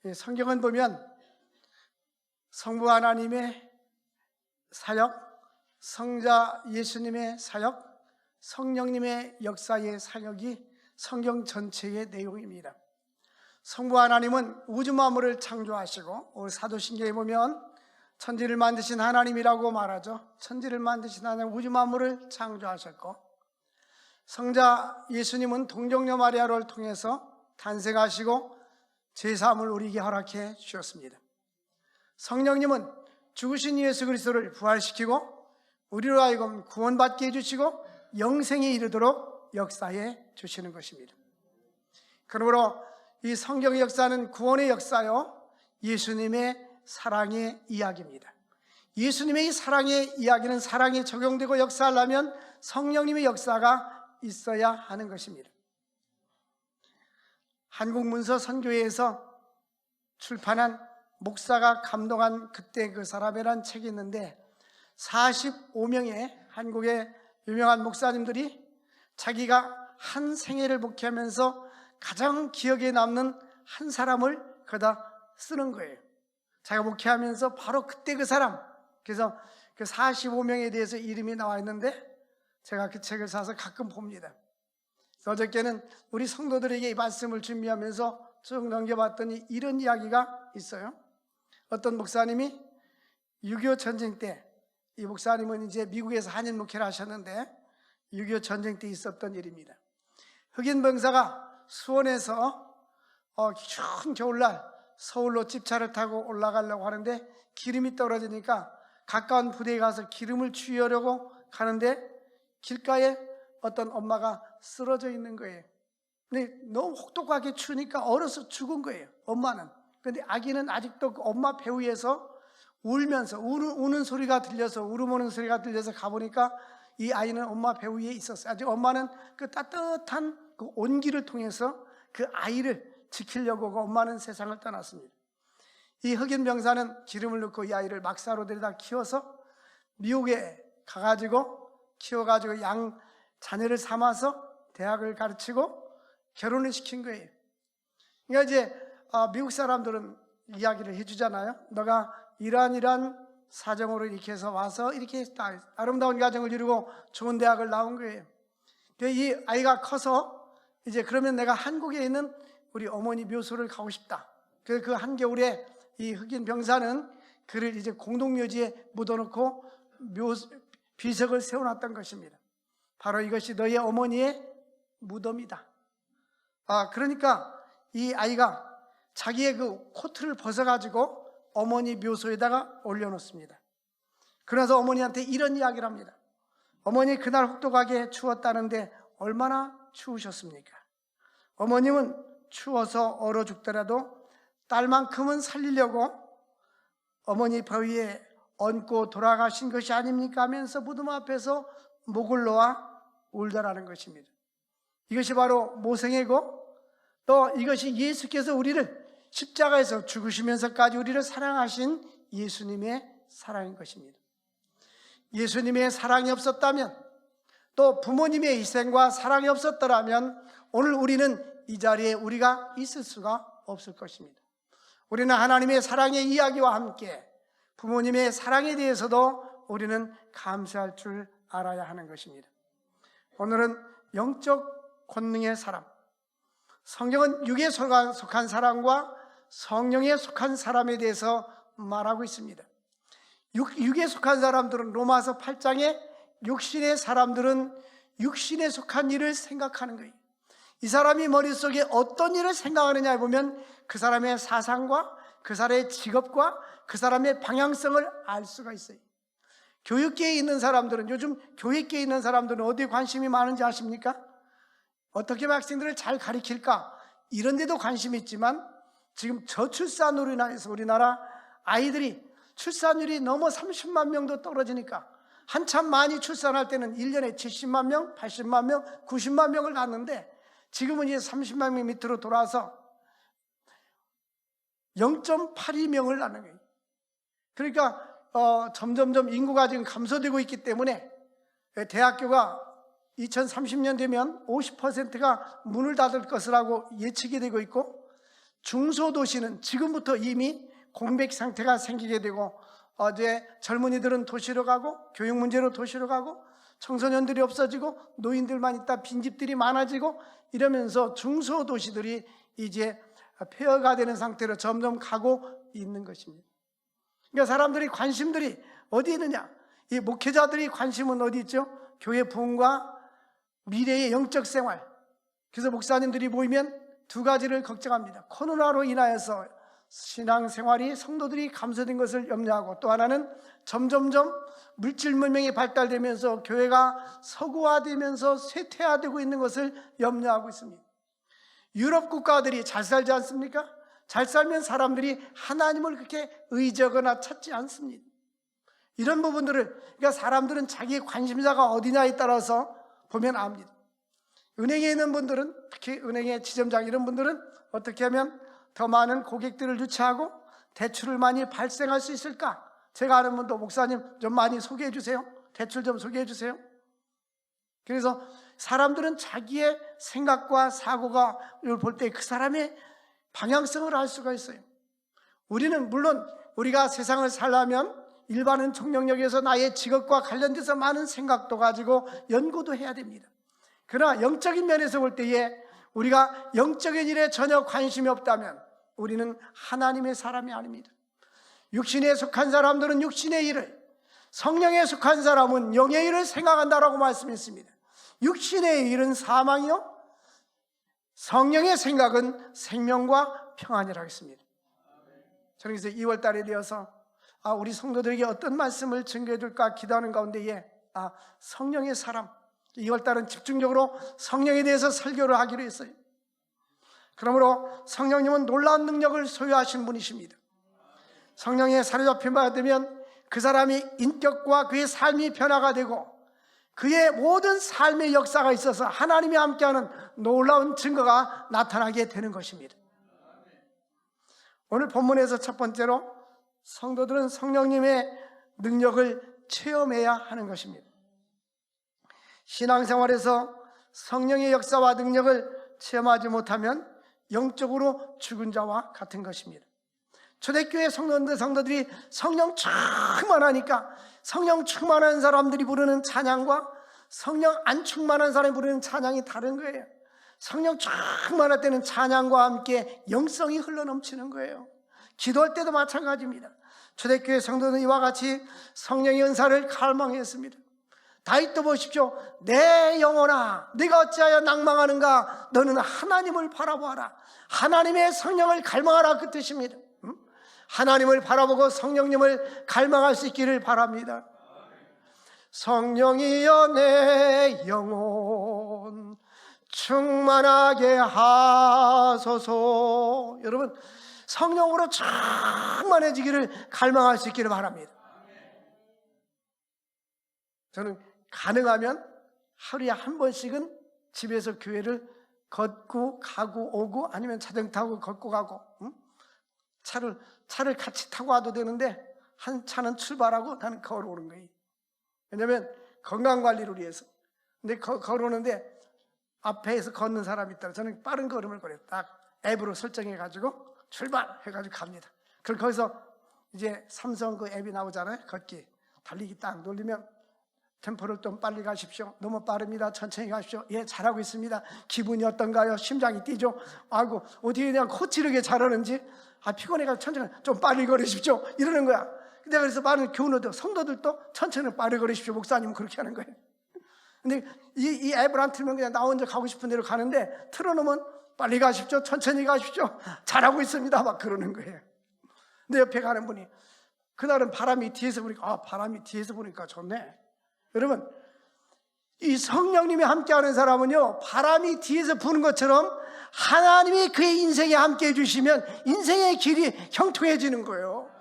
성경은 보면 성부 하나님의 사역, 성자 예수님의 사역, 성령님의 역사의 사역이 성경 전체의 내용입니다. 성부 하나님은 우주 만물을 창조하시고, 오늘 사도신경에 보면 천지를 만드신 하나님이라고 말하죠. 천지를 만드신 하나님, 우주 만물을 창조하셨고, 성자 예수님은 동정녀 마리아를 통해서 탄생하시고 제사함을 우리에게 허락해 주셨습니다. 성령님은 죽으신 예수 그리스도를 부활시키고 우리로 하여금 구원받게 해주시고 영생에 이르도록 역사해 주시는 것입니다. 그러므로 이 성경의 역사는 구원의 역사요, 예수님의 사랑의 이야기입니다. 예수님의 이 사랑의 이야기는 사랑에 적용되고 역사하려면 성령님의 역사가 있어야 하는 것입니다. 한국문서선교회에서 출판한 목사가 감동한 그때 그 사람이라는 책이 있는데, 45명의 한국의 유명한 목사님들이 자기가 한 생애를 목회하면서 가장 기억에 남는 한 사람을 거다 쓰는 거예요. 자기가 목회하면서 바로 그때 그 사람, 그래서 그 45명에 대해서 이름이 나와 있는데 제가 그 책을 사서 가끔 봅니다. 어저께는 우리 성도들에게 이 말씀을 준비하면서 쭉 넘겨봤더니 이런 이야기가 있어요. 어떤 목사님이 6.25 전쟁 때, 이 목사님은 이제 미국에서 한인 목회를 하셨는데 6.25 전쟁 때 있었던 일입니다. 흑인 병사가 수원에서 추운 겨울날 서울로 집차를 타고 올라가려고 하는데 기름이 떨어지니까 가까운 부대에 가서 기름을 취하려고 가는데 길가에 어떤 엄마가 쓰러져 있는 거예요. 근데 너무 혹독하게 추우니까 얼어서 죽은 거예요, 엄마는. 근데 아기는 아직도 그 엄마 배 위에서 울면서 우는 소리가 들려서, 울음오는 소리가 들려서 가보니까 이 아이는 엄마 배 위에 있었어요. 아직 엄마는 그 따뜻한 그 온기를 통해서 그 아이를 지키려고 그 엄마는 세상을 떠났습니다. 이 흑인 병사는 기름을 넣고 이 아이를 막사로 데려다 키워서 미국에 가가지고 키워가지고 양 자녀를 삼아서 대학을 가르치고 결혼을 시킨 거예요. 그러니까 이제 미국 사람들은 이야기를 해주잖아요. 너가 이러한 사정으로 이렇게 해서 와서 이렇게 아름다운 가정을 이루고 좋은 대학을 나온 거예요. 이 아이가 커서 이제 그러면 내가 한국에 있는 우리 어머니 묘소를 가고 싶다. 그래서 그 한겨울에 이 흑인 병사는 그를 이제 공동묘지에 묻어놓고 비석을 세워놨던 것입니다. 바로 이것이 너의 어머니의 무덤이다. 그러니까 이 아이가 자기의 그 코트를 벗어가지고 어머니 묘소에다가 올려놓습니다. 그래서 어머니한테 이런 이야기를 합니다. 어머니, 그날 혹독하게 추웠다는데 얼마나 추우셨습니까? 어머님은 추워서 얼어 죽더라도 딸만큼은 살리려고 어머니 배 위에 얹고 돌아가신 것이 아닙니까? 하면서 무덤 앞에서 목을 놓아 울더라는 것입니다. 이것이 바로 모생애고, 또 이것이 예수께서 우리를 십자가에서 죽으시면서까지 우리를 사랑하신 예수님의 사랑인 것입니다. 예수님의 사랑이 없었다면, 또 부모님의 희생과 사랑이 없었더라면 오늘 우리는 이 자리에 우리가 있을 수가 없을 것입니다. 우리는 하나님의 사랑의 이야기와 함께 부모님의 사랑에 대해서도 우리는 감사할 줄 알아야 하는 것입니다. 오늘은 영적 권능의 사람, 성경은 육에 속한 사람과 성령에 속한 사람에 대해서 말하고 있습니다. 육에 속한 사람들은 로마서 8장에 육신의 사람들은 육신에 속한 일을 생각하는 거예요. 이 사람이 머릿속에 어떤 일을 생각하느냐에 보면 그 사람의 사상과 그 사람의 직업과 그 사람의 방향성을 알 수가 있어요. 교육계에 있는 사람들은, 요즘 교육계에 있는 사람들은 어디에 관심이 많은지 아십니까? 어떻게 학생들을 잘 가르칠까? 이런 데도 관심이 있지만 지금 저출산으로 인해서 우리나라 아이들이 출산율이 넘어 30만 명도 떨어지니까, 한참 많이 출산할 때는 1년에 70만 명, 80만 명, 90만 명을 낳았는데 지금은 이제 30만 명 밑으로 돌아서 0.82명을 낳는 거예요. 그러니까 점점점 인구가 지금 감소되고 있기 때문에 대학교가 2030년 되면 50%가 문을 닫을 것이라고 예측이 되고 있고, 중소도시는 지금부터 이미 공백 상태가 생기게 되고, 어제 젊은이들은 도시로 가고, 교육 문제로 도시로 가고, 청소년들이 없어지고, 노인들만 있다 빈집들이 많아지고, 이러면서 중소도시들이 이제 폐허가 되는 상태로 점점 가고 있는 것입니다. 그러니까 사람들이 관심들이 어디 있느냐? 이 목회자들이 관심은 어디 있죠? 교회 부흥과 미래의 영적 생활. 그래서 목사님들이 모이면 두 가지를 걱정합니다. 코로나로 인하여서 신앙생활이 성도들이 감소된 것을 염려하고, 또 하나는 점점점 물질 문명이 발달되면서 교회가 서구화되면서 쇠퇴화되고 있는 것을 염려하고 있습니다. 유럽 국가들이 잘 살지 않습니까? 잘 살면 사람들이 하나님을 그렇게 의지하거나 찾지 않습니다. 이런 부분들을, 그러니까 사람들은 자기의 관심사가 어디냐에 따라서 보면 압니다. 은행에 있는 분들은, 특히 은행의 지점장 이런 분들은 어떻게 하면 더 많은 고객들을 유치하고 대출을 많이 발생할 수 있을까? 제가 아는 분도, 목사님 좀 많이 소개해 주세요. 대출 좀 소개해 주세요. 그래서 사람들은 자기의 생각과 사고가 볼 때 그 사람의 방향성을 알 수가 있어요. 우리는 물론 우리가 세상을 살려면 일반은 총력에서 나의 직업과 관련돼서 많은 생각도 가지고 연구도 해야 됩니다. 그러나 영적인 면에서 볼 때에 우리가 영적인 일에 전혀 관심이 없다면 우리는 하나님의 사람이 아닙니다. 육신에 속한 사람들은 육신의 일을, 성령에 속한 사람은 영의 일을 생각한다라고 말씀했습니다. 육신의 일은 사망이요, 성령의 생각은 생명과 평안이라고 했습니다. 저는 그래서 2월 달에 되어서 우리 성도들에게 어떤 말씀을 증거해 줄까 기도하는 가운데에 성령의 사람, 2월 달은 집중적으로 성령에 대해서 설교를 하기로 했어요. 그러므로 성령님은 놀라운 능력을 소유하신 분이십니다. 성령에 사로잡힌 바 되면 그 사람이 인격과 그의 삶이 변화가 되고 그의 모든 삶의 역사가 있어서 하나님이 함께하는 놀라운 증거가 나타나게 되는 것입니다. 오늘 본문에서 첫 번째로 성도들은 성령님의 능력을 체험해야 하는 것입니다. 신앙생활에서 성령의 역사와 능력을 체험하지 못하면 영적으로 죽은 자와 같은 것입니다. 초대교회 성도들이 성령 충만하니까 성령 충만한 사람들이 부르는 찬양과 성령 안 충만한 사람이 부르는 찬양이 다른 거예요. 성령 충만할 때는 찬양과 함께 영성이 흘러넘치는 거예요. 기도할 때도 마찬가지입니다. 초대교회 성도는 이와 같이 성령의 은사를 갈망했습니다. 다윗도 보십시오. 내 영혼아, 네가 어찌하여 낭망하는가? 너는 하나님을 바라보아라. 하나님의 성령을 갈망하라, 그 뜻입니다. 하나님을 바라보고 성령님을 갈망할 수 있기를 바랍니다. 성령이여 내 영혼 충만하게 하소서. 여러분, 성령으로 충만해지기를 갈망할 수 있기를 바랍니다. 저는 가능하면 하루에 한 번씩은 집에서 교회를 걷고 가고 오고, 아니면 자전거 타고 걷고 가고, 차를 같이 타고 와도 되는데 한 차는 출발하고 나는 걸어오는 거예요. 왜냐하면 건강관리를 위해서. 근데 걸어오는데 앞에서 걷는 사람이 있다. 저는 빠른 걸음을 걸어요. 딱 앱으로 설정해가지고 출발해가지고 갑니다. 그럼 거기서 이제 삼성 그 앱이 나오잖아요. 걷기, 달리기 딱 눌리면 템포를 좀 빨리 가십시오. 너무 빠릅니다. 천천히 가십시오. 예, 잘하고 있습니다. 기분이 어떤가요? 심장이 뛰죠? 아이고, 어떻게 그냥 코치르게 잘하는지. 피곤해가지고 천천히 좀 빨리 걸으십시오. 이러는 거야. 근데 그래서 많은 교우들, 성도들도 천천히 빨리 걸으십시오. 목사님은 그렇게 하는 거예요. 근데 이 앱을 안 틀면 그냥 나 혼자 가고 싶은 대로 가는데, 틀어놓으면 빨리 가십시오. 천천히 가십시오. 잘하고 있습니다. 막 그러는 거예요. 근데 옆에 가는 분이, 그날은 바람이 뒤에서 보니까, 바람이 뒤에서 보니까 좋네. 여러분, 이 성령님이 함께하는 사람은요, 바람이 뒤에서 부는 것처럼 하나님이 그의 인생에 함께해 주시면 인생의 길이 형통해지는 거예요.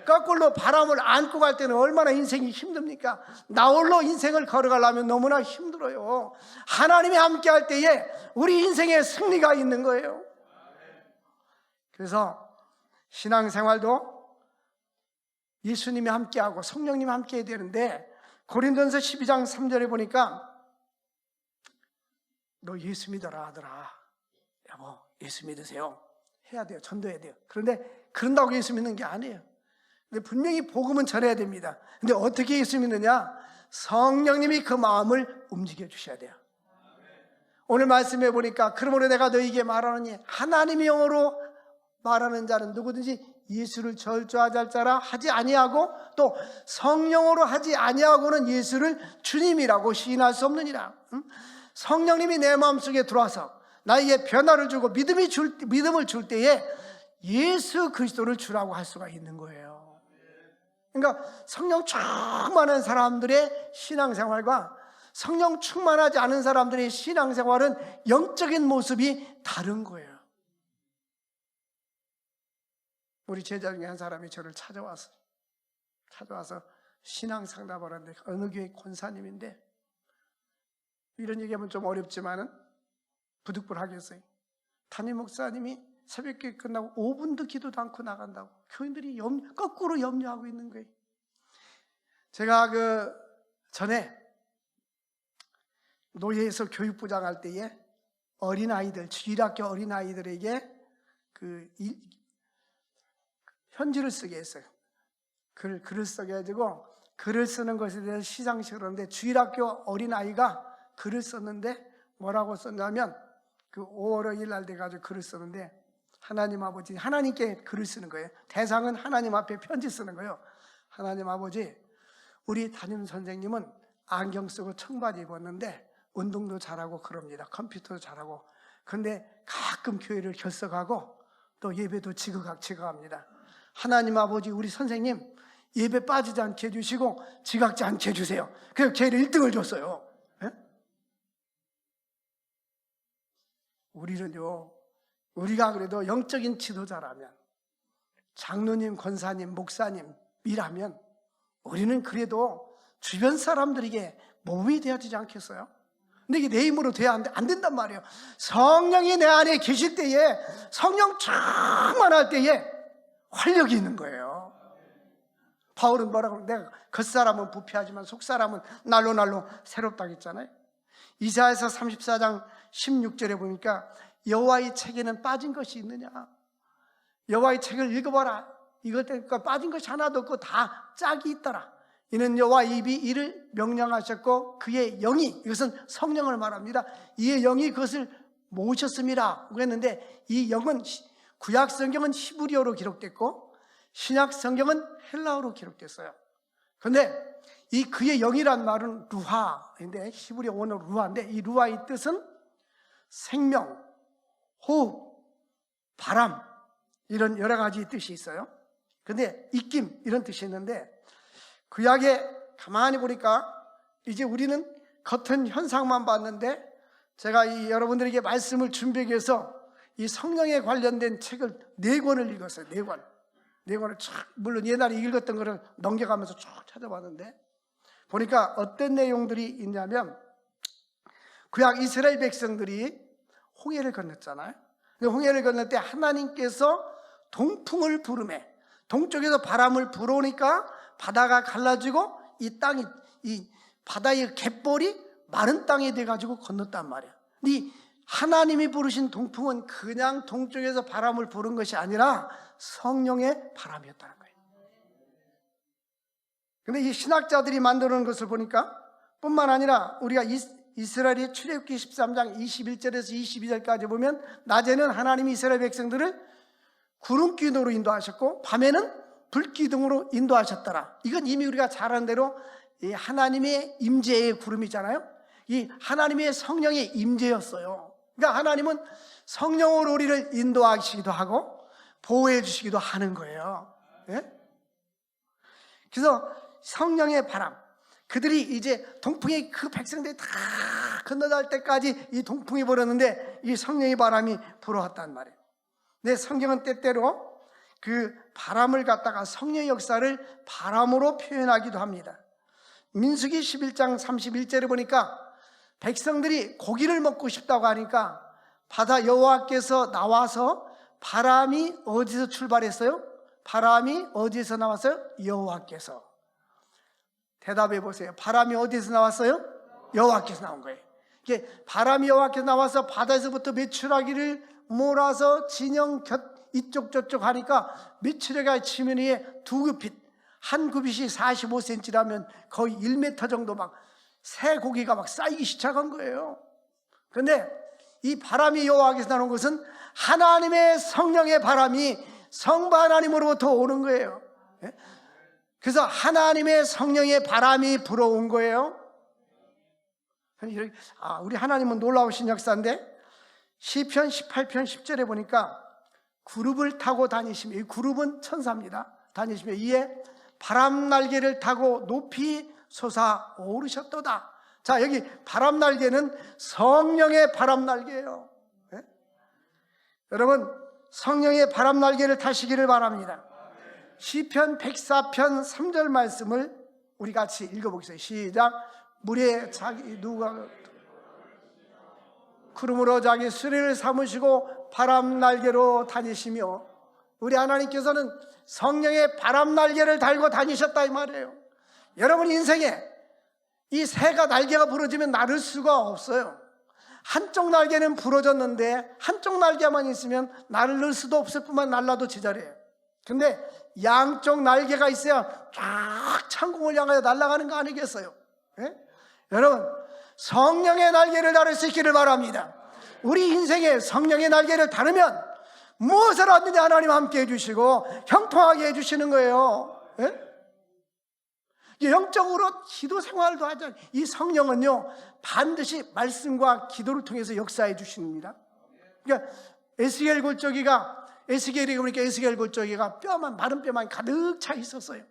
거꾸로 바람을 안고 갈 때는 얼마나 인생이 힘듭니까? 나 홀로 인생을 걸어가려면 너무나 힘들어요. 하나님이 함께할 때에 우리 인생에 승리가 있는 거예요. 그래서 신앙생활도 예수님이 함께하고 성령님이 함께해야 되는데, 고린도전서 12장 3절에 보니까 너 예수 믿어라 하더라. 여보, 예수 믿으세요. 해야 돼요. 전도해야 돼요. 그런데 그런다고 예수 믿는 게 아니에요. 근데 분명히 복음은 전해야 됩니다. 근데 어떻게 예수 믿느냐? 성령님이 그 마음을 움직여 주셔야 돼요. 오늘 말씀해 보니까 그러므로 내가 너희에게 말하노니 하나님의 영으로 말하는 자는 누구든지 예수를 절주하자 자라 하지 아니하고 또 성령으로 하지 아니하고는 예수를 주님이라고 시인할 수 없느니라. 성령님이 내 마음속에 들어와서 나에게 변화를 주고 믿음을 줄 때에 예수 그리스도를 주라고 할 수가 있는 거예요. 그러니까 성령 충만한 사람들의 신앙생활과 성령 충만하지 않은 사람들의 신앙생활은 영적인 모습이 다른 거예요. 우리 제자 중에 한 사람이 저를 찾아와서 신앙 상담을 하는데 어느 교회 권사님인데, 이런 얘기하면 좀 어렵지만은 부득불하겠어요. 담임 목사님이 새벽기도 끝나고 5분도 기도도 않고 나간다고 교인들이 거꾸로 염려하고 있는 거예요. 제가 그 전에 노예에서 교육부장 할 때에 어린아이들, 주일학교 어린아이들에게 편지를 쓰게 했어요. 글을 쓰게 해가지고 글을 쓰는 것에 대해서 시상식을 하는데, 주일학교 어린아이가 글을 썼는데 뭐라고 썼냐면, 그 5월 5일 날 돼가지고 글을 썼는데, 하나님 아버지, 하나님께 글을 쓰는 거예요. 대상은 하나님 앞에 편지 쓰는 거예요. 하나님 아버지, 우리 담임 선생님은 안경 쓰고 청바지 입었는데 운동도 잘하고 그럽니다. 컴퓨터도 잘하고. 근데 가끔 교회를 결석하고 또 예배도 지각합니다. 하나님 아버지, 우리 선생님 예배 빠지지 않게 해주시고 지각지 않게 해주세요. 그래서 걔를 1등을 줬어요. 에? 우리가 그래도 영적인 지도자라면, 장로님, 권사님, 목사님이라면 우리는 그래도 주변 사람들에게 모범이 되어야 되지 않겠어요? 근데 이게 내 힘으로 돼야 안 된단 말이에요. 성령이 내 안에 계실 때에, 성령 충만할 때에 활력이 있는 거예요. 바울은 뭐라고 하면, 내가 겉사람은 부패하지만 속사람은 날로 새롭다고 했잖아요. 이사야서 34장 16절에 보니까 여호와의 책에는 빠진 것이 있느냐? 여호와의 책을 읽어봐라. 이것 때문에 빠진 것이 하나도 없고 다 짝이 있더라. 이는 여호와 입이 이를 명령하셨고 그의 영이, 이것은 성령을 말합니다. 이의 영이 그것을 모으셨습니다 그랬는데, 이 영은 구약 성경은 히브리어로 기록됐고 신약 성경은 헬라어로 기록됐어요. 그런데 이 그의 영이란 말은 루하인데, 히브리어 원어로 루하인데, 이 루하의 뜻은 생명, 호흡, 바람, 이런 여러 가지 뜻이 있어요. 근데 입김, 이런 뜻이 있는데, 구약에 가만히 보니까 이제 우리는 겉은 현상만 봤는데, 제가 여러분들에게 말씀을 준비하기 위해서 이 성령에 관련된 책을 4권을 읽었어요. 4권을 쭉, 물론 옛날에 읽었던 거를 넘겨가면서 쭉 찾아봤는데, 보니까 어떤 내용들이 있냐면, 구약 이스라엘 백성들이 홍해를 건넜잖아요. 홍해를 건널 때 하나님께서 동풍을 부르매, 동쪽에서 바람을 불어오니까 바다가 갈라지고 이 바다의 갯벌이 마른 땅이 돼가지고 건넜단 말이에요. 근데 하나님이 부르신 동풍은 그냥 동쪽에서 바람을 부른 것이 아니라 성령의 바람이었다는 거예요. 근데 이 신학자들이 만들어 놓은 것을 보니까 뿐만 아니라, 우리가 이스라엘의 출애굽기 13장 21절에서 22절까지 보면, 낮에는 하나님이 이스라엘 백성들을 구름기둥으로 인도하셨고 밤에는 불기둥으로 인도하셨더라. 이건 이미 우리가 잘 아는 대로 하나님의 임재의 구름이잖아요. 이 하나님의 성령의 임재였어요. 그러니까 하나님은 성령으로 우리를 인도하시기도 하고 보호해 주시기도 하는 거예요. 예? 그래서 성령의 바람, 그들이 이제 동풍이, 그 백성들이 다 건너갈 때까지 이 동풍이 불었는데 이 성령의 바람이 불어왔단 말이에요. 근데 성경은 때때로 그 바람을 갖다가 성령의 역사를 바람으로 표현하기도 합니다. 민수기 11장 31절에 보니까 백성들이 고기를 먹고 싶다고 하니까 바다 여호와께서 나와서, 바람이 어디서 출발했어요? 바람이 어디에서 나왔어요? 여호와께서. 대답해 보세요. 바람이 어디에서 나왔어요? 여호와께서 나온 거예요. 이게 바람이 여호와께서 나와서 바다에서부터 메추라기를 몰아서 진영 이쪽 저쪽 하니까 미추리가 지면 위에 2규빗, 한 규빗이 45cm라면 거의 1m 정도 막 새 고기가 막 쌓이기 시작한 거예요. 그런데 이 바람이 여호와께서 나는 것은 하나님의 성령의 바람이 성부 하나님으로부터 오는 거예요. 그래서 하나님의 성령의 바람이 불어온 거예요. 우리 하나님은 놀라우신 역사인데 시편 18편 10절에 보니까 구룹을 타고 다니시며, 이 구룹은 천사입니다. 다니시며 이에 바람 날개를 타고 높이 솟아 오르셨도다. 자, 여기 바람 날개는 성령의 바람 날개예요. 네? 여러분, 성령의 바람 날개를 타시기를 바랍니다. 시편 104편 3절 말씀을 우리 같이 읽어보겠습니다. 시작. 물에 자기 누가 구름으로 자기 수레를 삼으시고 바람 날개로 다니시며, 우리 하나님께서는 성령의 바람 날개를 달고 다니셨다 이 말이에요. 여러분 인생에 이 새가 날개가 부러지면 나를 수가 없어요. 한쪽 날개는 부러졌는데 한쪽 날개만 있으면 날을 넣을 수도 없을 뿐만 날라도 제자리에요. 근데 양쪽 날개가 있어야 쫙 창공을 향하여 날아가는 거 아니겠어요? 예? 여러분, 성령의 날개를 다룰 수 있기를 바랍니다. 우리 인생에 성령의 날개를 다루면 무엇을 하든지 하나님 함께 해주시고 형통하게 해주시는 거예요. 예? 영적으로 기도 생활도 하잖아요. 이 성령은요 반드시 말씀과 기도를 통해서 역사해 주십니다. 그러니까 에스겔 골짜기가 뼈만, 마른 뼈만 가득 차 있었어요.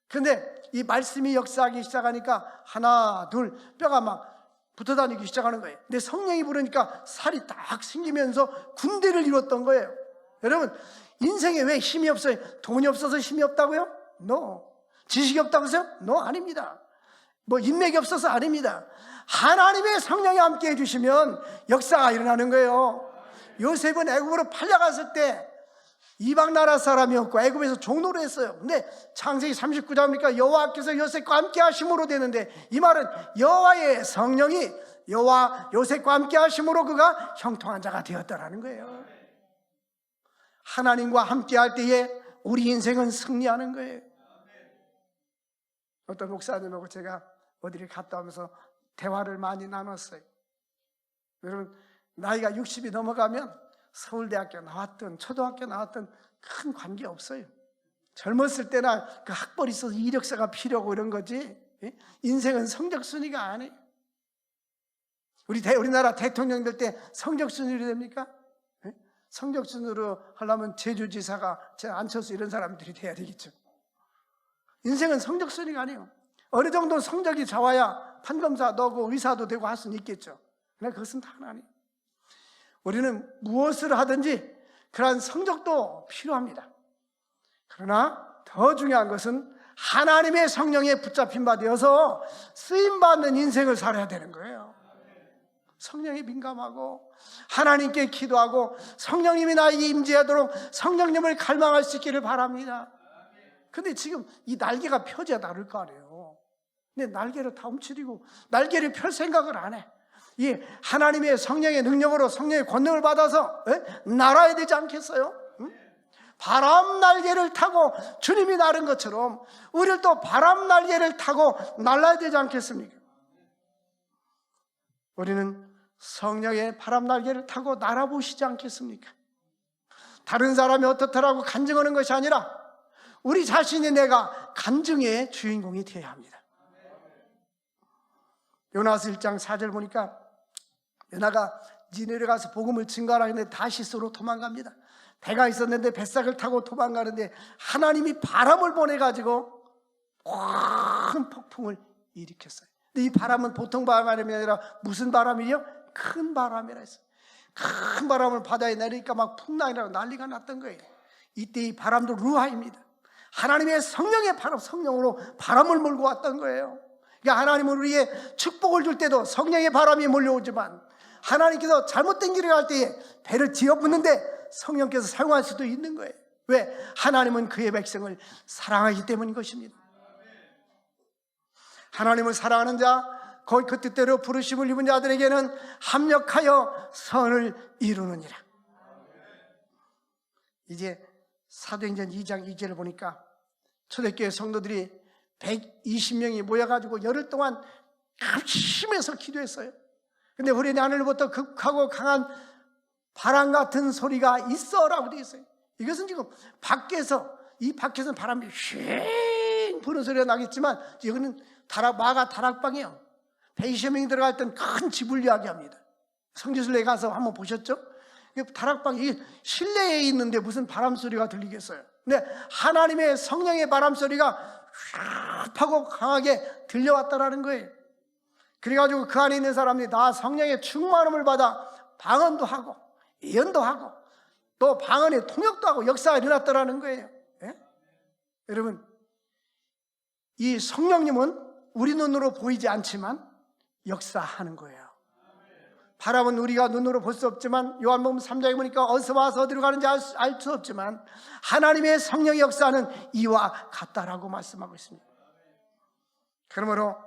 그런데 이 말씀이 역사하기 시작하니까 하나 둘 뼈가 막 붙어 다니기 시작하는 거예요. 근데 성령이 부르니까 살이 딱 생기면서 군대를 이뤘던 거예요. 여러분, 인생에 왜 힘이 없어요? 돈이 없어서 힘이 없다고요? No. 지식이 없다고 하세요? No, 아닙니다. 뭐 인맥이 없어서 아닙니다. 하나님의 성령이 함께 해주시면 역사가 일어나는 거예요. 요셉은 애굽으로 팔려갔을 때 이방 나라 사람이었고 애굽에서 종노를 했어요. 근데 창세기 39장 보니까 여호와께서 요셉과 함께 하심으로 되는데, 이 말은 여호와의 성령이 요셉과 함께 하심으로 그가 형통한 자가 되었다라는 거예요. 하나님과 함께 할 때에 우리 인생은 승리하는 거예요. 어떤 목사님하고 제가 어디를 갔다 오면서 대화를 많이 나눴어요. 여러분, 나이가 60이 넘어가면 서울대학교 나왔든 초등학교 나왔든 큰 관계 없어요. 젊었을 때나 그 학벌이 있어서 이력서가 필요하고 이런 거지, 인생은 성적순위가 아니에요. 우리나라 대통령들 때 성적순위로 됩니까? 성적순위로 하려면 제주지사가 안철수 이런 사람들이 돼야 되겠죠. 인생은 성적순위가 아니에요. 어느 정도 성적이 좋아야 판검사도 하고 의사도 되고 할 수는 있겠죠. 그러나 그것은 다 하나님. 우리는 무엇을 하든지 그러한 성적도 필요합니다. 그러나 더 중요한 것은 하나님의 성령에 붙잡힌 바 되어서 쓰임받는 인생을 살아야 되는 거예요. 성령에 민감하고 하나님께 기도하고 성령님이 나에게 임재하도록 성령님을 갈망할 수 있기를 바랍니다. 근데 지금 이 날개가 펴져야 나를 거 아니에요. 근데 날개를 다 움츠리고 날개를 펼 생각을 안 해. 이 하나님의 성령의 능력으로 성령의 권능을 받아서 날아야 되지 않겠어요? 바람 날개를 타고 주님이 나른 것처럼 우리를 또 바람 날개를 타고 날아야 되지 않겠습니까? 우리는 성령의 바람 날개를 타고 날아보시지 않겠습니까? 다른 사람이 어떻더라고 간증하는 것이 아니라 우리 자신이 내가 간증의 주인공이 되어야 합니다. 요나서 1장 4절 보니까 요나가 니느웨 가서 복음을 증거하라 했는데 다시스로 도망갑니다. 배가 있었는데 뱃삭을 타고 도망가는데 하나님이 바람을 보내가지고 큰 폭풍을 일으켰어요. 근데 이 바람은 보통 바람이 아니라 무슨 바람이요? 큰 바람이라 했어요. 큰 바람을 바다에 내리니까 막 풍랑이라고 난리가 났던 거예요. 이때 이 바람도 루아입니다. 하나님의 성령의 바람, 성령으로 바람을 몰고 왔던 거예요. 그러니까 하나님은 우리에게 축복을 줄 때도 성령의 바람이 몰려오지만 하나님께서 잘못된 길을 갈 때에 배를 뒤엎는데 성령께서 사용할 수도 있는 거예요. 왜? 하나님은 그의 백성을 사랑하기 때문인 것입니다. 하나님을 사랑하는 자, 거기 그 뜻대로 부르심을 입은 자들에게는 합력하여 선을 이루느니라. 이제 사도행전 2장 2절을 보니까 초대교회 성도들이 120명이 모여가지고 열흘 동안 합심해서 기도했어요. 근데 우리 하늘로부터 극하고 강한 바람 같은 소리가 있어라고 되어 있어요. 이것은 지금 이 밖에서는 바람이 휘잉 부는 소리가 나겠지만 여기는 마가 다락방이에요. 120명이 들어갈 때는 큰 집을 이야기합니다. 성지순례에 가서 한번 보셨죠? 다락방이 실내에 있는데 무슨 바람 소리가 들리겠어요? 근데 하나님의 성령의 바람 소리가 휘하고 강하게 들려왔다라는 거예요. 그래가지고 그 안에 있는 사람들이 다 성령의 충만함을 받아 방언도 하고 예언도 하고 또 방언의 통역도 하고 역사가 일어났다라는 거예요. 예? 여러분, 이 성령님은 우리 눈으로 보이지 않지만 역사하는 거예요. 바람은 우리가 눈으로 볼 수 없지만 요한복음 3장에 보니까 어디서 와서 어디로 가는지 알 수 없지만 하나님의 성령의 역사는 이와 같다라고 말씀하고 있습니다. 그러므로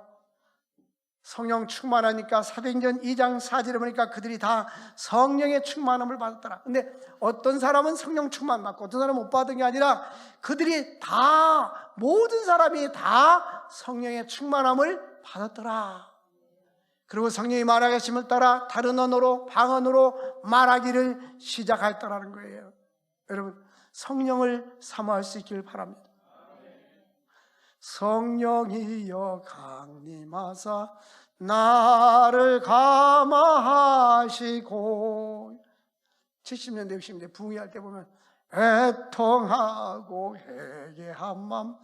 성령 충만하니까 사도행전 2장 4절에 보니까 그들이 다 성령의 충만함을 받았더라. 근데 어떤 사람은 성령 충만 받고 어떤 사람은 못 받은 게 아니라 그들이 다, 모든 사람이 다 성령의 충만함을 받았더라. 그리고 성령이 말하심을 따라 다른 언어로, 방언으로 말하기를 시작하였다라는 거예요. 여러분, 성령을 사모할 수 있기를 바랍니다. 성령이여 강림하사 나를 감화하시고, 70년대 60년대 붕괴할 때 보면 애통하고 회개한 맘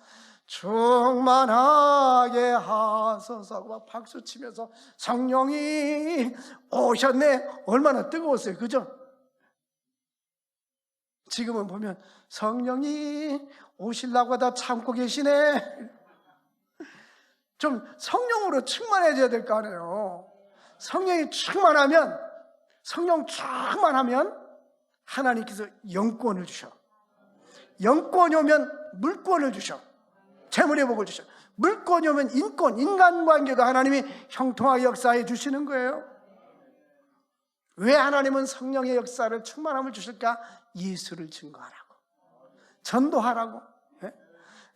충만하게 하소서 하고 막 박수 치면서 성령이 오셨네. 얼마나 뜨거웠어요, 그죠? 지금은 보면 성령이 오시려고 하다 참고 계시네. 좀 성령으로 충만해져야 될 거 아니에요. 성령 충만하면 하나님께서 영권을 주셔. 영권이 오면 물권을 주셔. 재물의 복을 주셔. 물권이 오면 인간관계도 하나님이 형통하게 역사해 주시는 거예요. 왜 하나님은 성령의 역사를 충만함을 주실까? 예수를 증거하라고, 전도하라고.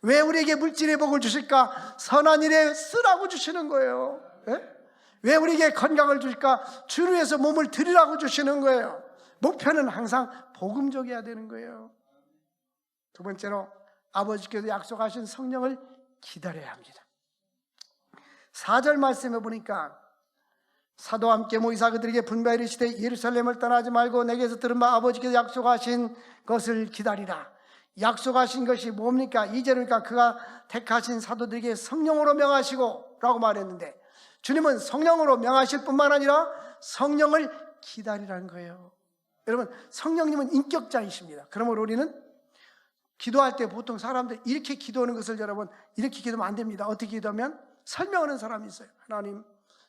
왜 우리에게 물질의 복을 주실까? 선한 일에 쓰라고 주시는 거예요. 왜 우리에게 건강을 주실까? 주를 위해서 몸을 드리라고 주시는 거예요. 목표는 항상 복음적이어야 되는 거예요. 두 번째로 아버지께서 약속하신 성령을 기다려야 합니다. 4절 말씀에 보니까 사도와 함께 모이사 그들에게 분부하여 이르시되 예루살렘을 떠나지 말고 내게서 들은 바 아버지께서 약속하신 것을 기다리라. 약속하신 것이 뭡니까? 2절이니까 그가 택하신 사도들에게 성령으로 명하시고 라고 말했는데, 주님은 성령으로 명하실 뿐만 아니라 성령을 기다리라는 거예요. 여러분, 성령님은 인격자이십니다. 그러므로 우리는 기도할 때 보통 사람들 이렇게 기도하는 것을, 여러분, 이렇게 기도하면 안 됩니다. 어떻게 기도하면? 설명하는 사람이 있어요. 하나님,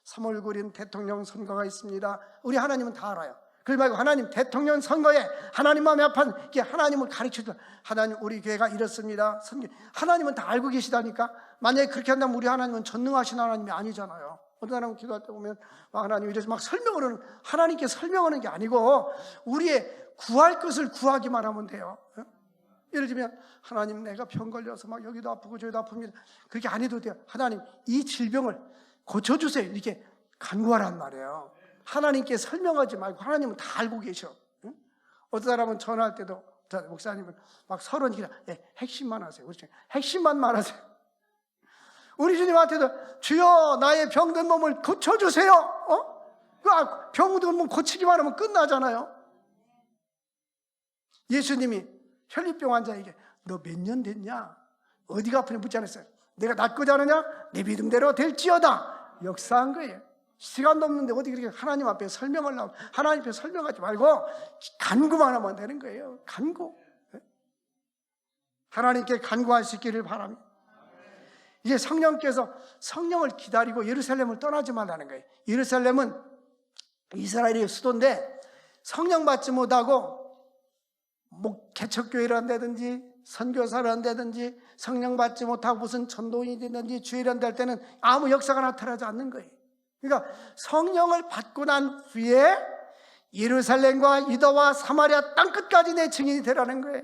3월 9일 대통령 선거가 있습니다. 우리 하나님은 다 알아요. 그러지 말고 하나님, 대통령 선거에 하나님 마음에 아픈 게 하나님을 가르쳐줘. 하나님, 우리 교회가 이렇습니다. 하나님은 다 알고 계시다니까. 만약에 그렇게 한다면 우리 하나님은 전능하신 하나님이 아니잖아요. 어떤 사람은 기도할 때 보면 하나님 이래서 막 설명을 하는, 하나님께 설명하는 게 아니고 우리의 구할 것을 구하기만 하면 돼요. 예를 들면 하나님, 내가 병 걸려서 막 여기도 아프고 저기도 아픕니다. 그렇게 안 해도 돼요. 하나님, 이 질병을 고쳐주세요. 이렇게 간구하란 말이에요. 하나님께 설명하지 말고 하나님은 다 알고 계셔. 어떤 사람은 전화할 때도, 목사님은 막 서론 핵심만 하세요. 그렇죠? 핵심만 말하세요. 우리 주님한테도 주여 나의 병든 몸을 고쳐주세요. 병든 몸 고치기만 하면 끝나잖아요. 예수님이 혈류병 환자에게 너 몇 년 됐냐? 어디가 아프냐 묻지 않았어요. 내가 낫고자 하느냐? 내 믿음대로 될지어다. 역사한 거예요. 시간도 없는데 어디 그렇게 하나님 앞에 설명하려고, 하나님 앞에 설명하지 말고 간구만 하면 되는 거예요. 간구. 하나님께 간구할 수 있기를 바랍니다. 이제 성령께서 성령을 기다리고 예루살렘을 떠나지 말라는 거예요. 예루살렘은 이스라엘의 수도인데 성령 받지 못하고 개척교회를 한다든지 선교사를 한다든지 성령 받지 못하고 무슨 전도인이 되든지 주일을 한다 할 때는 아무 역사가 나타나지 않는 거예요. 그러니까 성령을 받고 난 후에 예루살렘과 유다와 사마리아 땅끝까지 내 증인이 되라는 거예요.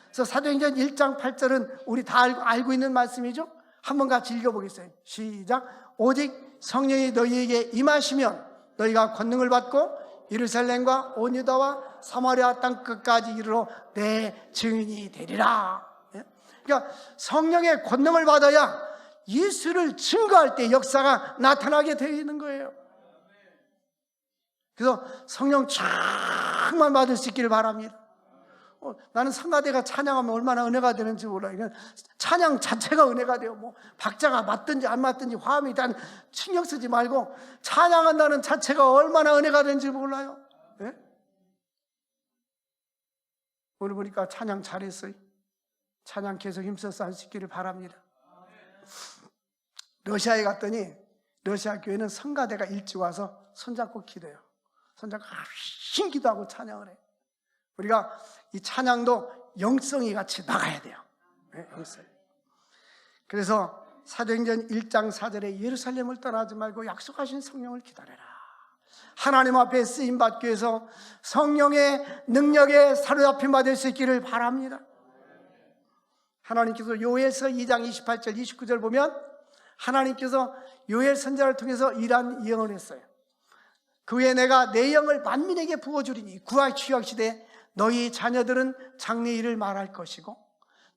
그래서 사도행전 1장 8절은 우리 다 알고 있는 말씀이죠. 한번 같이 읽어보겠어요. 시작. 오직 성령이 너희에게 임하시면 너희가 권능을 받고 예루살렘과 온 유다와 사마리아 땅끝까지 이르러 내 증인이 되리라. 그러니까 성령의 권능을 받아야 예수를 증거할 때 역사가 나타나게 되어 있는 거예요. 그래서 성령 충만 받을 수 있기를 바랍니다. 나는 성가대가 찬양하면 얼마나 은혜가 되는지 몰라요. 찬양 자체가 은혜가 돼요. 뭐 박자가 맞든지 안 맞든지 화음이 일단 신경 쓰지 말고 찬양한다는 자체가 얼마나 은혜가 되는지 몰라요. 네? 오늘 보니까 찬양 잘했어요. 찬양 계속 힘써서 할 수 있기를 바랍니다. 러시아에 갔더니 러시아 교회는 성가대가 일찍 와서 손잡고 기도해요. 손잡고 힘 기도하고 찬양을 해요. 우리가 이 찬양도 영성이 같이 나가야 돼요. 네, 영성. 그래서 사도행전 1장 4절에 예루살렘을 떠나지 말고 약속하신 성령을 기다려라. 하나님 앞에 쓰임받기 위해서 성령의 능력에 사로잡힘 받을 수 있기를 바랍니다. 하나님께서 요엘서 2장 28절 29절 보면 하나님께서 요엘 선지자를 통해서 이러한 예언을 했어요. 그 후에 내가 내 영을 만민에게 부어주리니 구약 취약 시대에 너희 자녀들은 장래 일을 말할 것이고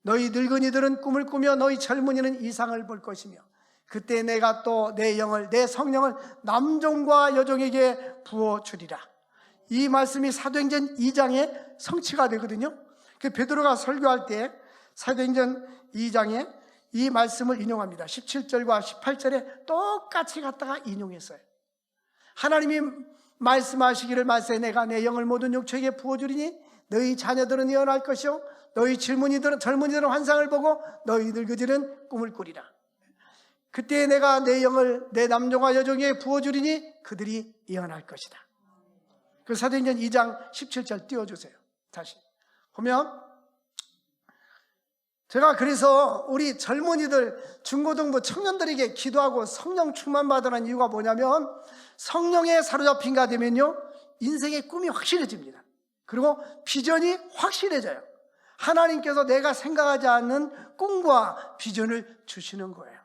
너희 늙은이들은 꿈을 꾸며 너희 젊은이는 이상을 볼 것이며 그때 내가 또 내 영을 내 성령을 남종과 여종에게 부어주리라. 이 말씀이 사도행전 2장에 성취가 되거든요. 그 베드로가 설교할 때 사도행전 2장에 이 말씀을 인용합니다. 17절과 18절에 똑같이 갖다가 인용했어요. 하나님이 말씀하시기를 말세 내가 내 영을 모든 육체에게 부어주리니 너희 자녀들은 예언할 것이요 너희 젊은이들은 환상을 보고 너희 늙은이들은 꿈을 꾸리라. 그때 내가 내 영을 내 남종과 여종에게 부어주리니 그들이 예언할 것이다. 그 사도행전 2장 17절 띄워주세요. 다시 보면 제가 그래서 우리 젊은이들 중고등부 청년들에게 기도하고 성령 충만 받으라는 이유가 뭐냐면 성령에 사로잡힌가 되면요 인생의 꿈이 확실해집니다. 그리고 비전이 확실해져요. 하나님께서 내가 생각하지 않는 꿈과 비전을 주시는 거예요.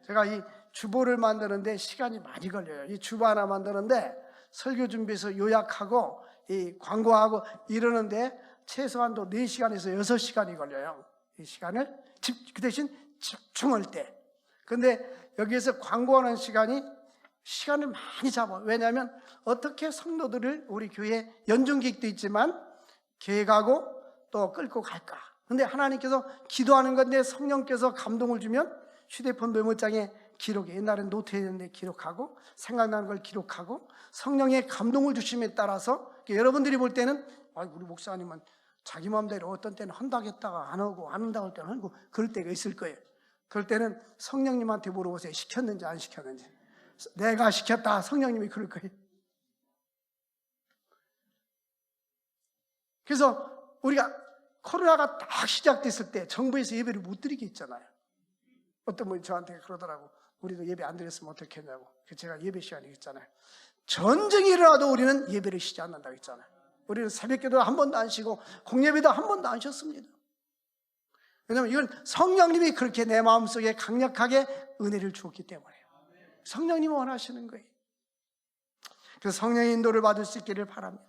제가 이 주보를 만드는데 시간이 많이 걸려요. 이 주보 하나 만드는데 설교 준비해서 요약하고 이 광고하고 이러는데 최소한도 4시간에서 6시간이 걸려요. 이 시간을 그 대신 집중할 때. 근데 여기에서 광고하는 시간을 많이 잡아. 왜냐하면 어떻게 성도들을 우리 교회 연중기획도 있지만 계획하고 또 끌고 갈까. 근데 하나님께서 기도하는 건데 성령께서 감동을 주면 휴대폰 메모장에 기록해. 옛날엔 노트했는데 기록하고 생각나는 걸 기록하고 성령의 감동을 주심에 따라서 여러분들이 볼 때는 우리 목사님은 자기 마음대로 어떤 때는 한다겠다가 안 하고 안 한다고 할 때는 하고 그럴 때가 있을 거예요. 그럴 때는 성령님한테 물어보세요. 시켰는지 안 시켰는지. 내가 시켰다. 성령님이 그럴 거예요. 그래서 우리가 코로나가 딱 시작됐을 때 정부에서 예배를 못 드리게 했잖아요. 어떤 분이 저한테 그러더라고. 우리도 예배 안 드렸으면 어떻게 했냐고. 제가 예배 시간이 있잖아요. 전쟁이 일어나도 우리는 예배를 쉬지 않는다고 했잖아요. 우리는 새벽기도 한 번도 안 쉬고 공예배도 한 번도 안 쉬었습니다. 왜냐하면 이건 성령님이 그렇게 내 마음속에 강력하게 은혜를 주었기 때문에요. 성령님이 원하시는 거예요. 그래서 성령의 인도를 받을 수 있기를 바랍니다.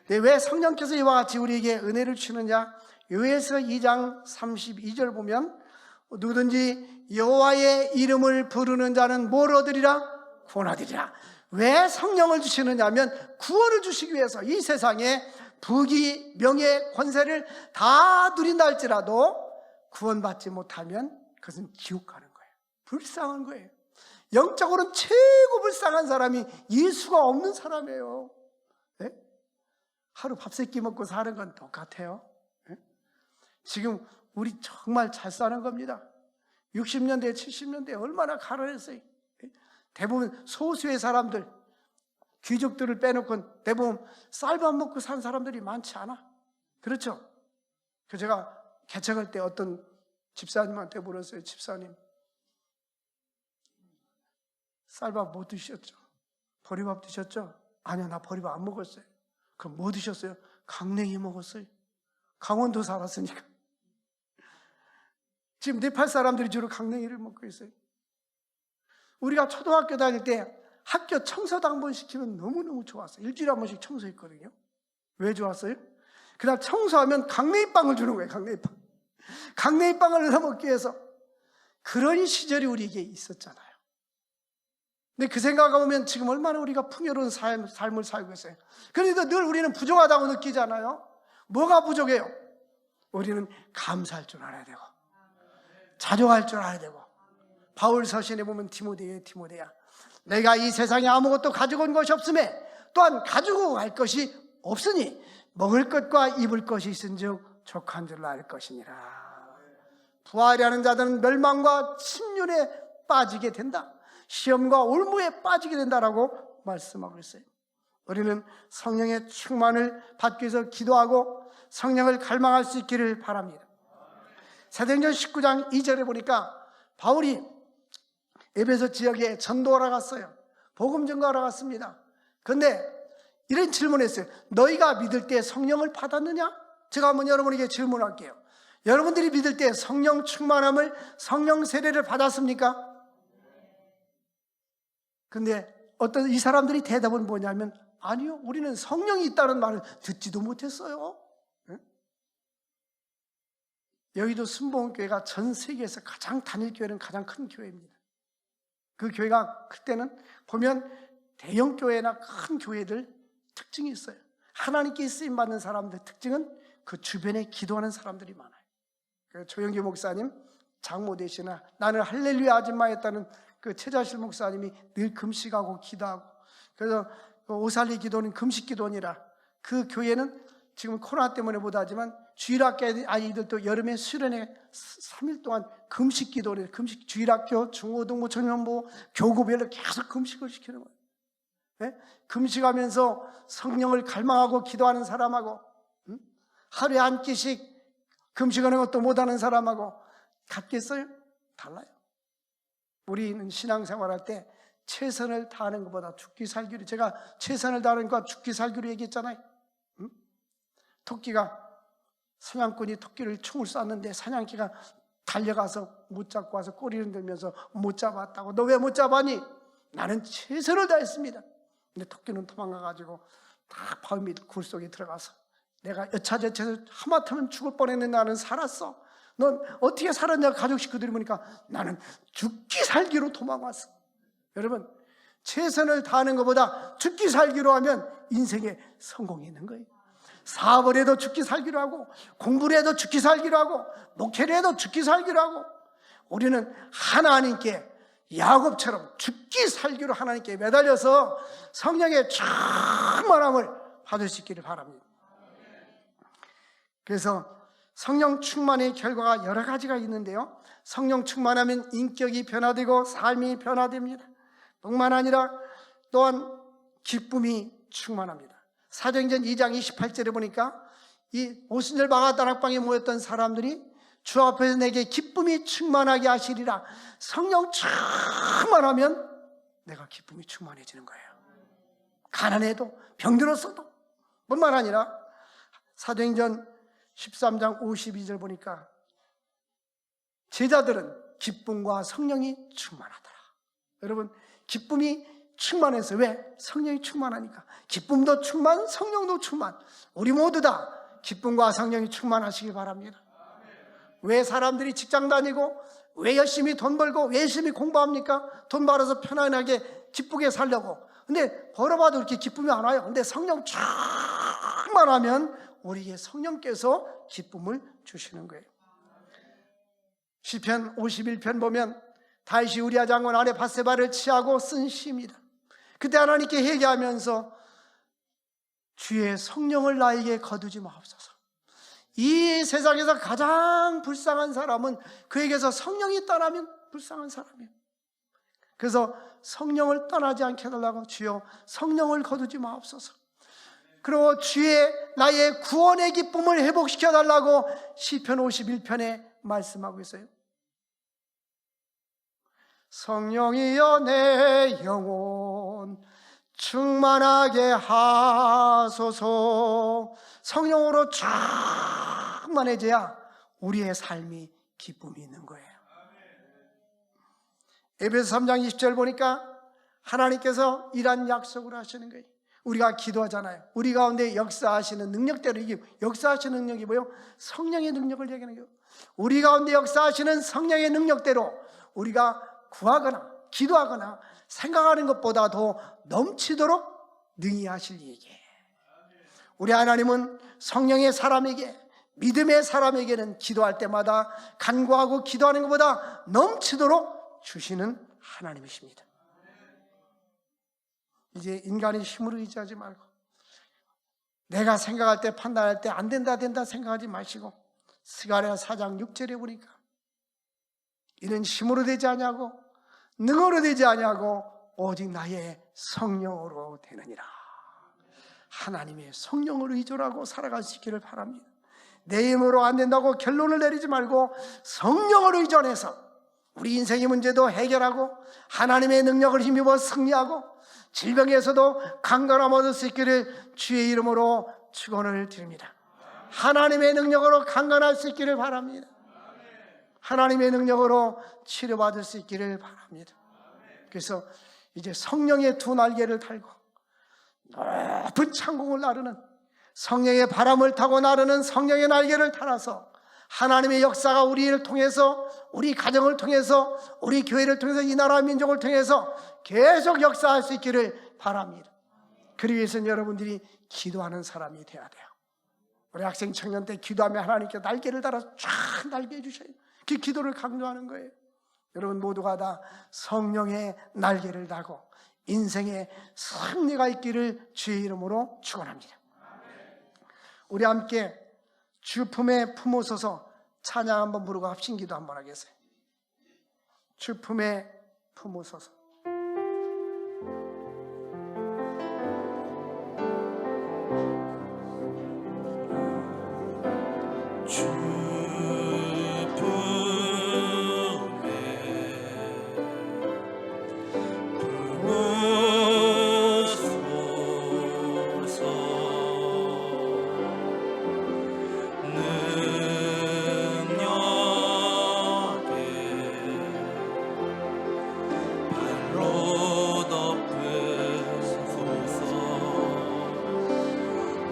왜 성령께서 이와 같이 우리에게 은혜를 주느냐? 요엘서 2장 32절 보면 누구든지 여호와의 이름을 부르는 자는 뭘 얻으리라? 구원 얻으리라. 왜 성령을 주시느냐 하면 구원을 주시기 위해서 이 세상에 부귀, 명예, 권세를 다 누린다 할지라도 구원받지 못하면 그것은 지옥 가는 거예요. 불쌍한 거예요. 영적으로는 최고 불쌍한 사람이 예수가 없는 사람이에요. 네? 하루 밥 세 끼 먹고 사는 건 똑같아요. 네? 지금 우리 정말 잘 사는 겁니다. 60년대, 70년대 얼마나 가난했어요. 대부분 소수의 사람들, 귀족들을 빼놓고 대부분 쌀밥 먹고 산 사람들이 많지 않아. 그렇죠? 제가 개척할 때 어떤 집사님한테 물었어요. 집사님, 쌀밥 못 드셨죠? 보리밥 드셨죠? 아니요, 나 보리밥 안 먹었어요. 그럼 뭐 드셨어요? 강냉이 먹었어요. 강원도 살았으니까. 지금 네팔 사람들이 주로 강냉이를 먹고 있어요. 우리가 초등학교 다닐 때 학교 청소도 한 번 시키면 너무너무 좋았어요. 일주일에 한 번씩 청소했거든요. 왜 좋았어요? 그날 청소하면 강냉이빵을 주는 거예요. 강냉이빵. 강냉이빵을 얻어 먹기 위해서. 그런 시절이 우리에게 있었잖아요. 근데 그 생각해보면 지금 얼마나 우리가 풍요로운 삶을 살고 있어요. 그런데 늘 우리는 부족하다고 느끼잖아요. 뭐가 부족해요? 우리는 감사할 줄 알아야 되고 자족할 줄 알아야 되고. 바울 서신에 보면 디모데야, 내가 이 세상에 아무것도 가지고 온 것이 없음에 또한 가지고 갈 것이 없으니 먹을 것과 입을 것이 있은즉 족한 줄 알 것이니라. 부활하는 자들은 멸망과 침륜에 빠지게 된다. 시험과 올무에 빠지게 된다라고 말씀하고 있어요. 우리는 성령의 충만을 받기 위해서 기도하고 성령을 갈망할 수 있기를 바랍니다. 사도행전 19장 2절에 보니까 바울이 에베소 지역에 전도하러 갔어요. 복음 전가하러 갔습니다. 그런데 이런 질문을 했어요. 너희가 믿을 때 성령을 받았느냐? 제가 한번 여러분에게 질문할게요. 여러분들이 믿을 때 성령 충만함을, 성령 세례를 받았습니까? 근데 어떤 이 사람들이 대답은 뭐냐면 아니요, 우리는 성령이 있다는 말을 듣지도 못했어요. 여의도 순복음교회가 전 세계에서 가장 단일교회는 가장 큰 교회입니다. 그 교회가 그때는 보면 대형 교회나 큰 교회들 특징이 있어요. 하나님께 쓰임받는 사람들 특징은 그 주변에 기도하는 사람들이 많아요. 조영기 목사님 장모 되시나 나는 할렐루야 아줌마였다는 그 최자실 목사님이 늘 금식하고 기도하고, 그래서 오살리 기도는 금식 기도니라. 그 교회는 지금 코로나 때문에 못하지만 주일학교 아이들도 여름에 수련회 3일 동안 금식 기도를, 금식 주일학교, 중고등부, 청년부, 교구별로 계속 금식을 시키는 거예요. 네? 금식하면서 성령을 갈망하고 기도하는 사람하고 하루에 한 끼씩 금식하는 것도 못하는 사람하고 같겠어요? 달라요. 우리는 신앙생활할 때 최선을 다하는 것보다 죽기 살기로, 제가 최선을 다하는 것과 죽기 살기로 얘기했잖아요. 토끼가, 사냥꾼이 토끼를 총을 쐈는데 사냥개가 달려가서 못 잡고 와서 꼬리를 들면서 못 잡았다고. 너 왜 못 잡았니? 나는 최선을 다했습니다. 근데 토끼는 도망가가지고 다 바위 밑 굴 속에 들어가서 내가 여차저차해서 하마터면 죽을 뻔했는데 나는 살았어. 넌 어떻게 살았냐? 가족 식구들이 보니까 나는 죽기 살기로 도망왔어. 여러분, 최선을 다하는 것보다 죽기 살기로 하면 인생에 성공이 있는 거예요. 사업을 해도 죽기 살기로 하고, 공부를 해도 죽기 살기로 하고, 목회를 해도 죽기 살기로 하고, 우리는 하나님께 야곱처럼 죽기 살기로 하나님께 매달려서 성령의 충만함을 받을 수 있기를 바랍니다. 그래서 성령 충만의 결과가 여러 가지가 있는데요, 성령 충만하면 인격이 변화되고 삶이 변화됩니다. 뿐만 아니라 또한 기쁨이 충만합니다. 사도행전 2장 28절에 보니까 이 오순절 마가다락방에 모였던 사람들이 주 앞에서 내게 기쁨이 충만하게 하시리라. 성령 충만하면 내가 기쁨이 충만해지는 거예요. 가난해도 병들었어도. 뿐만 아니라 사도행전 13장 52절 보니까 제자들은 기쁨과 성령이 충만하더라. 여러분, 기쁨이 충만해서, 왜? 성령이 충만하니까. 기쁨도 충만, 성령도 충만. 우리 모두 다 기쁨과 성령이 충만하시길 바랍니다. 왜 사람들이 직장 다니고, 왜 열심히 돈 벌고, 왜 열심히 공부합니까? 돈 벌어서 편안하게 기쁘게 살려고. 근데 벌어봐도 이렇게 기쁨이 안 와요. 근데 성령 충만하면 우리에게 성령께서 기쁨을 주시는 거예요. 시편 51편 보면 다윗이 우리아 장군 아내 밧세바를 취하고 쓴 시입니다. 그때 하나님께 회개하면서 주의 성령을 나에게 거두지 마옵소서. 이 세상에서 가장 불쌍한 사람은 그에게서 성령이 떠나면 불쌍한 사람이에요. 그래서 성령을 떠나지 않게 해달라고, 주여 성령을 거두지 마옵소서. 그리고 주의 나의 구원의 기쁨을 회복시켜 달라고 시편 51편에 말씀하고 있어요. 성령이여 내 영혼 충만하게 하소서. 성령으로 충만해져야 우리의 삶이 기쁨이 있는 거예요. 에베소 3장 20절 보니까 하나님께서 이런 약속을 하시는 거예요. 우리가 기도하잖아요. 우리 가운데 역사하시는 능력대로, 이게 역사하시는 능력이 뭐예요? 성령의 능력을 얘기하는 거예요. 우리 가운데 역사하시는 성령의 능력대로 우리가 구하거나 기도하거나 생각하는 것보다 더 넘치도록 능히 하실 얘기예요. 우리 하나님은 성령의 사람에게, 믿음의 사람에게는 기도할 때마다 간구하고 기도하는 것보다 넘치도록 주시는 하나님이십니다. 이제 인간의 힘으로 의지하지 말고, 내가 생각할 때, 판단할 때 안 된다 생각하지 마시고, 스가랴 4장 6절에 보니까 이는 힘으로 되지 아니하고 능으로 되지 아니하고 오직 나의 성령으로 되느니라. 하나님의 성령으로 의존하고 살아갈 수 있기를 바랍니다. 내 힘으로 안 된다고 결론을 내리지 말고 성령으로 의존해서 우리 인생의 문제도 해결하고 하나님의 능력을 힘입어 승리하고 질병에서도 강건함 얻을 수 있기를 주의 이름으로 축원을 드립니다. 하나님의 능력으로 강건할 수 있기를 바랍니다. 하나님의 능력으로 치료받을 수 있기를 바랍니다. 그래서 이제 성령의 두 날개를 달고 높은 창공을 나르는, 성령의 바람을 타고 나르는 성령의 날개를 달아서 하나님의 역사가 우리를 통해서, 우리 가정을 통해서, 우리 교회를 통해서, 이 나라 민족을 통해서 계속 역사할 수 있기를 바랍니다. 그러기 위해서는 여러분들이 기도하는 사람이 돼야 돼요. 우리 학생 청년 때 기도하면 하나님께 날개를 달아서 쫙 날개 주셔요. 그 기도를 강조하는 거예요. 여러분 모두가 다 성령의 날개를 달고 인생의 승리가 있기를 주의 이름으로 축원합니다. 우리 함께 주 품에 품으소서 찬양 한번 부르고 합심기도 한번 하겠어요. 주 품에 품으소서. 주 품에 품으소서. 능력에 발로 덮으소서.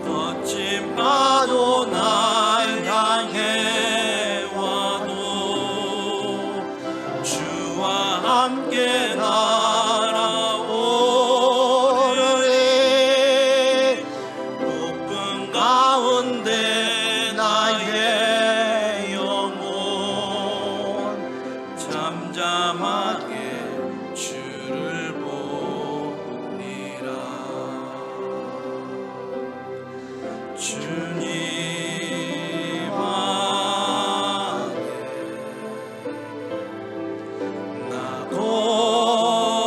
거친 파도 날 향해 와도 주와 함께 날아오르리. 높은 가운데 나의 영혼 잠잠하게 주를 보리라. 주님 안에 나 거하리.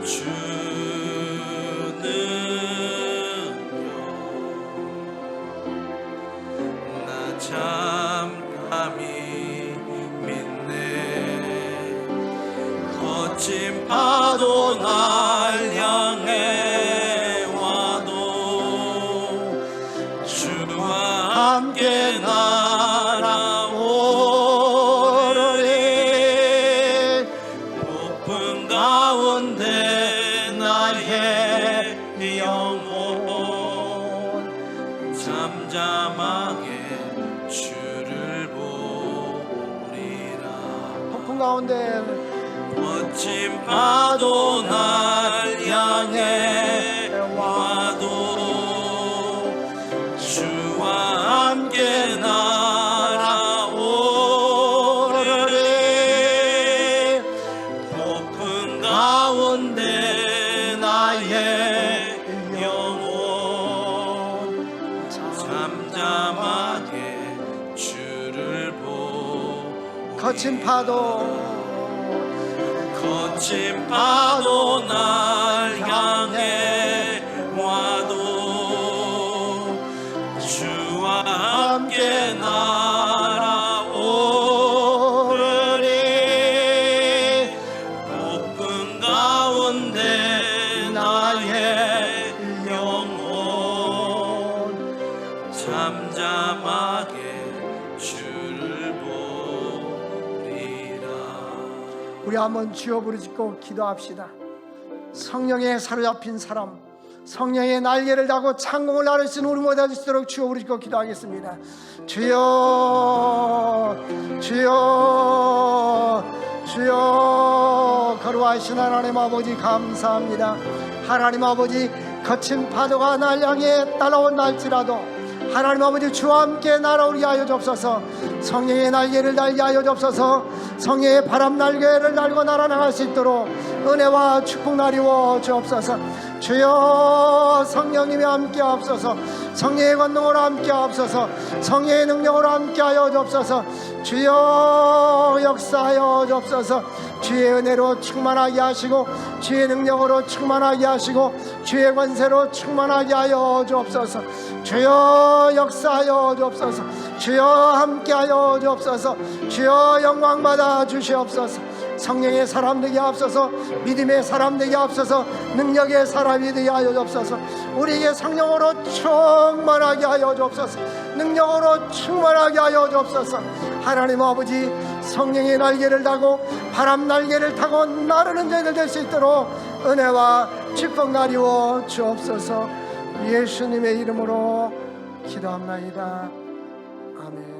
주는요 나 잠잠히 믿네. 거친 파도 날 향해 와도 주와 함께 날아오르리. 높은 가운데 나의 영혼 잠잠하게 주를 보리라. 폭풍 가운데 거친 파도 날 향해 와도 주와 함께 날아오르리. 높은 가운데 나의 영혼 잠잠하게 주를 보리라. 거친 파도 거친 파도 날 향해 와도 주와 함께 날아오르리. 잠잠하게 주를 보리라. 우리 한번 주여 부르짖고 기도합시다. 성령에 사로잡힌 사람, 성령의 날개를 달고 창공을 나를 쓰는 우리 모두 될 수 있도록 주여 부르짖고 기도하겠습니다. 주여, 주여, 주여. 거룩하신 하나님 아버지 감사합니다. 하나님 아버지, 거친 파도가 날 향해 따라온날지라도 하나님 아버지 주와 함께 날아오게 하여 주옵소서. 성령의 날개를 달게 하여 주옵소서. 성령의 바람 날개를 달고 날아나갈 수 있도록 은혜와 축복 나리워 주옵소서. 주여, 성령님이 함께 하옵소서. 성령의 권능으로 함께 하옵소서. 성령의 능력으로 함께 하여 주옵소서. 주여, 역사하여 주옵소서. 주의 은혜로 충만하게 하시고 주의 능력으로 충만하게 하시고 주의 권세로 충만하게 하여 주옵소서. 주여, 역사하여 주옵소서. 주여, 함께하여 주옵소서. 주여, 영광 받아 주시옵소서. 성령의 사람 되게 하옵소서. 믿음의 사람 되게 하옵소서. 능력의 사람이 되게 하여 주옵소서. 우리에게 성령으로 충만하게 하여 주옵소서. 능력으로 충만하게 하여 주옵소서. 하나님 아버지, 성령의 날개를 타고 바람 날개를 타고 나르는 저희들 될 수 있도록 은혜와 축복 나리워 주옵소서. 예수님의 이름으로 기도합나이다. 아멘.